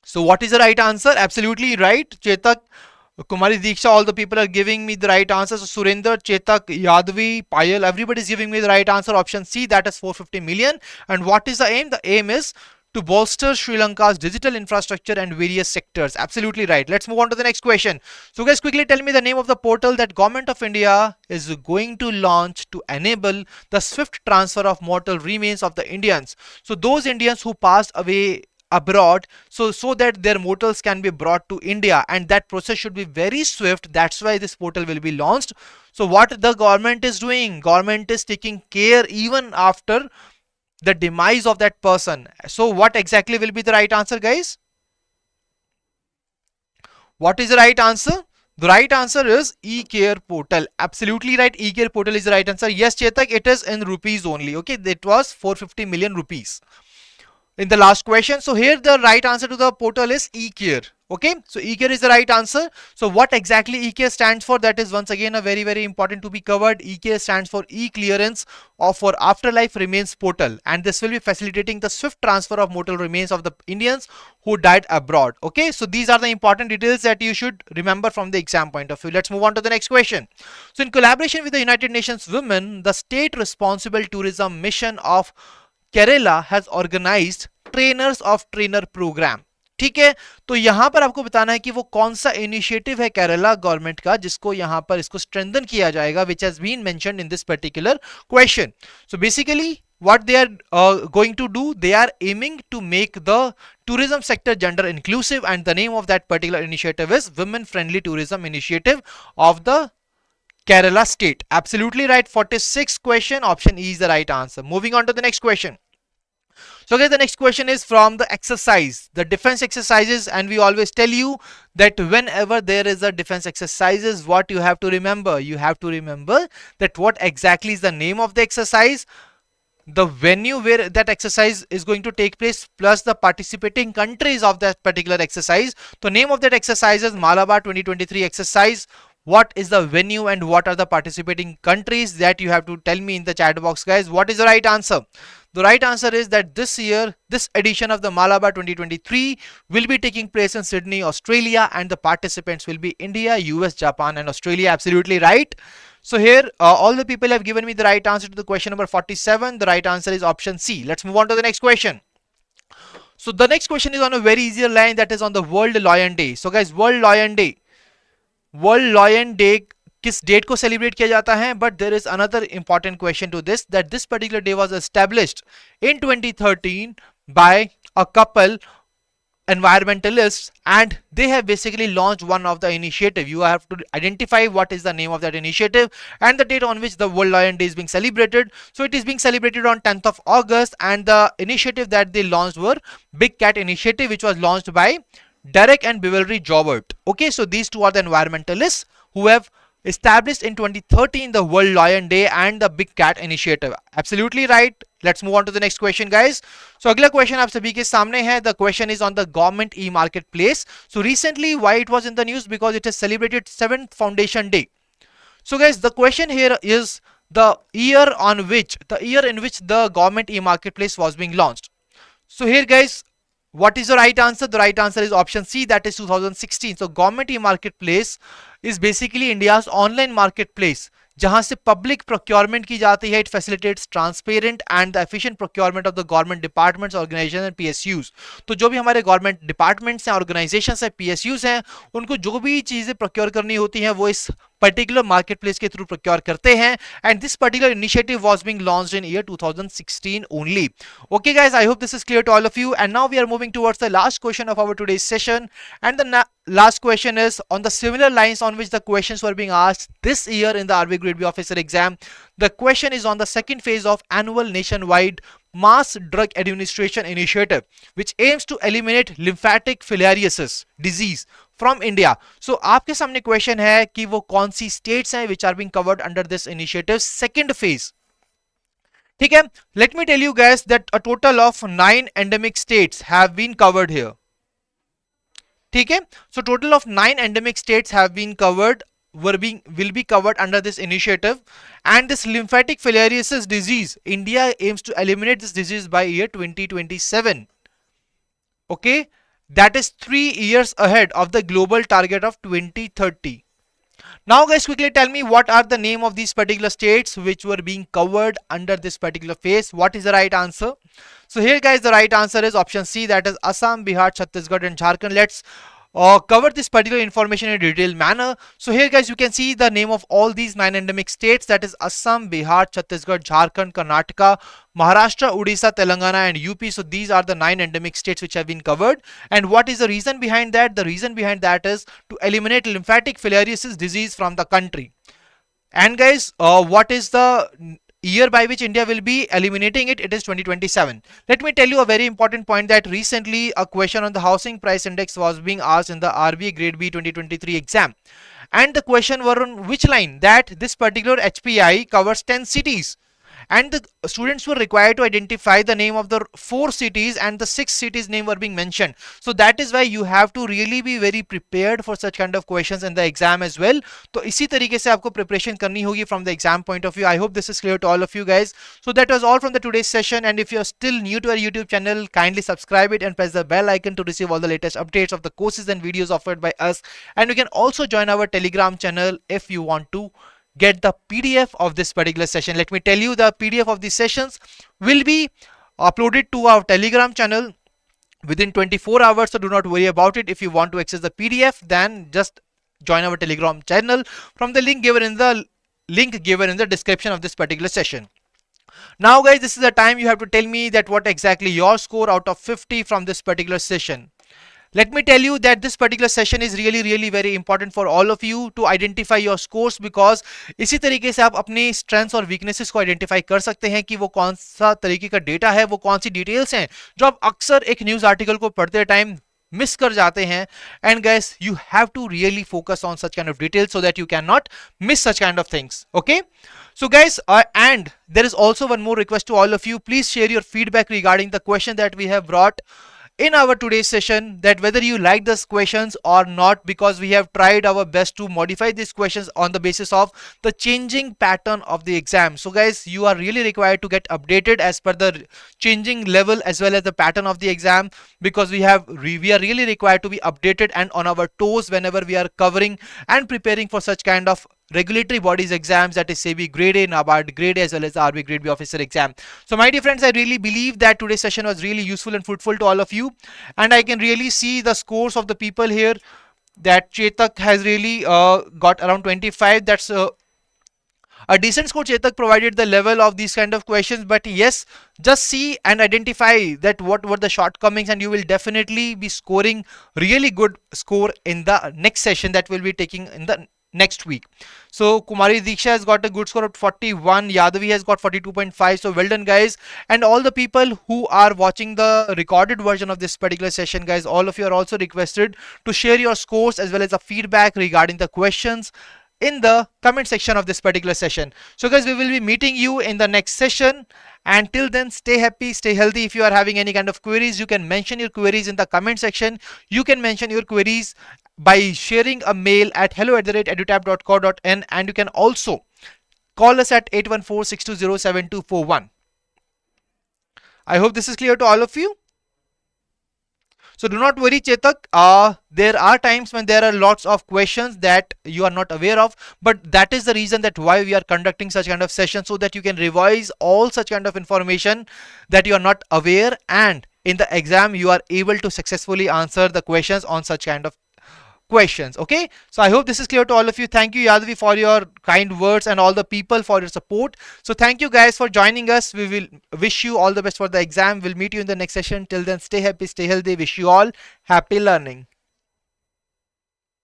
So what is the right answer? Absolutely right. Chetak, Kumari Diksha, all the people are giving me the right answer. So Surinder, Chetak, Yadvi, Payal, everybody is giving me the right answer. Option C, that is 450 million. And what is the aim? The aim is to bolster Sri Lanka's digital infrastructure and various sectors. Absolutely right. Let's move on to the next question. So guys, quickly tell me the name of the portal that Government of India is going to launch to enable the swift transfer of mortal remains of the Indians. So those Indians who passed away abroad, so that their mortals can be brought to India, and that process should be very swift. That's why this portal will be launched. So what the government is doing? Government is taking care even after the demise of that person. So what exactly will be the right answer, guys? What is the right answer? The right answer is e-care portal. Absolutely right. E-care portal is the right answer. Yes, Chetak, it is in rupees only. Okay, it was 450 million rupees in the last question. So here the right answer to the portal is e-care. Okay, so e-care is the right answer. So what exactly e-care stands for? That is once again a very important to be covered. E-care stands for e-clearance of for afterlife remains portal, and this will be facilitating the swift transfer of mortal remains of the Indians who died abroad. Okay, so these are the important details that you should remember from the exam point of view. Let's move on to the next question. So in collaboration with the United Nations Women, the state responsible tourism mission of Kerala has organized trainers of trainer program. ठीक है, तो यहां पर आपको बताना है कि वो कौन सा इनिशिएटिव है केरला गवर्नमेंट का जिसको यहां पर इसको स्ट्रेंथन किया जाएगा, which has been mentioned in this particular question. So basically what they are going to do, they are aiming to make the tourism sector gender inclusive, and the name of that particular initiative is women friendly tourism initiative of the Kerala state. Absolutely right. 46th question, option E is the right answer. Moving on to the next question. So guys, the next question is from the exercise, the defense exercises, and we always tell you that whenever there is a defense exercises, what you have to remember? You have to remember that what exactly is the name of the exercise, the venue where that exercise is going to take place, plus the participating countries of that particular exercise. The name of that exercise is Malabar 2023 exercise. What is the venue and what are the participating countries? That you have to tell me in the chat box, guys. What is the right answer? The right answer is that this year, this edition of the Malabar 2023 will be taking place in Sydney, Australia, and the participants will be India, US, Japan, and Australia. Absolutely right. So here, all the people have given me the right answer to the question number 47. The right answer is option C. Let's move on to the next question. So the next question is on a very easier line, that is on the World Lion Day. So guys, World Lion Day किस date को celebrate किया जाता है? But there is another important question to this, that this particular day was established in 2013 by a couple environmentalists, and they have basically launched one of the initiative. You have to identify what is the name of that initiative and the date on which the World Lion Day is being celebrated. So it is being celebrated on 10th of August, and the initiative that they launched were Big Cat Initiative, which was launched by Derek and Beverly Jobert. Okay, so these two are the environmentalists who have established in 2013 the World Lion Day and the Big Cat Initiative. Absolutely right. Let's move on to the next question, guys. So अगला question आप सभी के सामने है. The question is on the government e-marketplace. So recently, why it was in the news? Because it has celebrated 7th Foundation Day. So guys, the question here is the year in which the government e-marketplace was being launched. So here, guys, what is the right answer? The right answer is option C, that is 2016. So government e-marketplace is basically India's online marketplace जहां से public procurement की जाती है. It facilitates transparent and the efficient procurement of the government departments, organisation and PSUs. तो जो भी हमारे government departments हैं, ऑर्गेनाइजेशंस हैं, पीएसयूज हैं, उनको जो भी चीजें प्रोक्योर करनी होती हैं वो इस particular marketplace के थ्रू प्रोक्योर करते हैं. And this particular initiative was being launched in year 2016 only. Okay guys, I hope this is clear to all of you. And now we are moving towards the last question of our today's session, and the last question is on the similar lines on which the questions were being asked this year in the RBI Grade B officer exam. The question is on the second phase of annual nationwide mass drug administration initiative, which aims to eliminate lymphatic filariasis disease from India. So आपके सामने question है कि वो कौन सी states हैं which are being covered under this initiative second phase. ठीक है, let me tell you guys that a total of 9 endemic states have been covered here. ठीक है, so total of 9 endemic states have been covered, will be covered under this initiative. And this lymphatic filariasis disease, India aims to eliminate this disease by year 2027. Okay, that is 3 years ahead of the global target of 2030. Now guys, quickly tell me what are the name of these particular states which were being covered under this particular phase. What is the right answer? So here guys, the right answer is option C, that is Assam, Bihar, Chhattisgarh and Jharkhand. Let's cover this particular information in a detailed manner. So here guys, you can see the name of all these 9 endemic states, that is Assam, Bihar, Chhattisgarh, Jharkhand, Karnataka, Maharashtra, Odisha, Telangana and UP. So these are the 9 endemic states which have been covered. And what is the reason behind that? The reason behind that is to eliminate lymphatic filariasis disease from the country. And guys, what is the year by which India will be eliminating it? It is 2027. Let me tell you a very important point, that recently a question on the housing price index was being asked in the RBI Grade B 2023 exam. And the question were on which line, that this particular HPI covers 10 cities. And the students were required to identify the name of the 4 cities, and the 6 cities name were being mentioned. So that is why you have to really be very prepared for such kind of questions in the exam as well. तो इसी तरीके से आपको preparation करनी होगी from the exam point of view. I hope this is clear to all of you guys. So that was all from the today's session, and if you are still new to our YouTube channel, kindly subscribe it and press the bell icon to receive all the latest updates of the courses and videos offered by us. And you can also join our Telegram channel if you want to get the PDF of this particular session. Let me tell you, the PDF of these sessions will be uploaded to our Telegram channel within 24 hours, so do not worry about it. If you want to access the PDF, then just join our Telegram channel from the link given in the description of this particular session. Now guys, this is the time you have to tell me that what exactly your score out of 50 from this particular session. Let me tell you that this particular session is really very important for all of you to identify your scores, because इसी तरीके से आप अपने strengths और weaknesses को identify कर सकते हैं कि वो कौन सा तरीके का data है, वो कौन सी details हैं जो आप अक्सर एक news article को पढ़ते टाइम मिस कर जाते हैं. And guys, you have to really focus on such kind of details so that you cannot miss such kind of things. Okay, so guys, and there is also one more request to all of you. Please share your feedback regarding the question that we have brought in our today's session, that whether you like these questions or not, because we have tried our best to modify these questions on the basis of the changing pattern of the exam. So guys, you are really required to get updated as per the changing level as well as the pattern of the exam, because we are really required to be updated and on our toes whenever we are covering and preparing for such kind of regulatory bodies exams, that is SEBI Grade A, NABARD Grade A as well as RBI Grade B officer exam. So my dear friends, I really believe that today's session was really useful and fruitful to all of you, and I can really see the scores of the people here, that Chetak has really got around 25. That's a decent score. Chetak provided the level of these kind of questions, but yes, just see and identify that what were the shortcomings, and you will definitely be scoring really good score in the next session that we'll be taking in the next week. So Kumari Diksha has got a good score of 41, Yadavi has got 42.5. so well done guys. And all the people who are watching the recorded version of this particular session, guys, all of you are also requested to share your scores as well as the feedback regarding the questions in the comment section of this particular session. So guys, we will be meeting you in the next session. Until then, stay happy, stay healthy. If you are having any kind of queries, you can mention your queries in the comment section. You can mention your queries by sharing a mail at hello@edutap.co.in, and you can also call us at 814-620-7241. I hope this is clear to all of you. So do not worry, Chetak. There are times when there are lots of questions that you are not aware of, but that is the reason that why we are conducting such kind of sessions, so that you can revise all such kind of information that you are not aware, and in the exam you are able to successfully answer the questions on such kind of questions. Okay, so I hope this is clear to all of you. Thank you, Yadavi, for your kind words, and all the people for your support. So thank you guys for joining us. We will wish you all the best for the exam. We'll meet you in the next session. Till then, stay happy, stay healthy. Wish you all happy learning.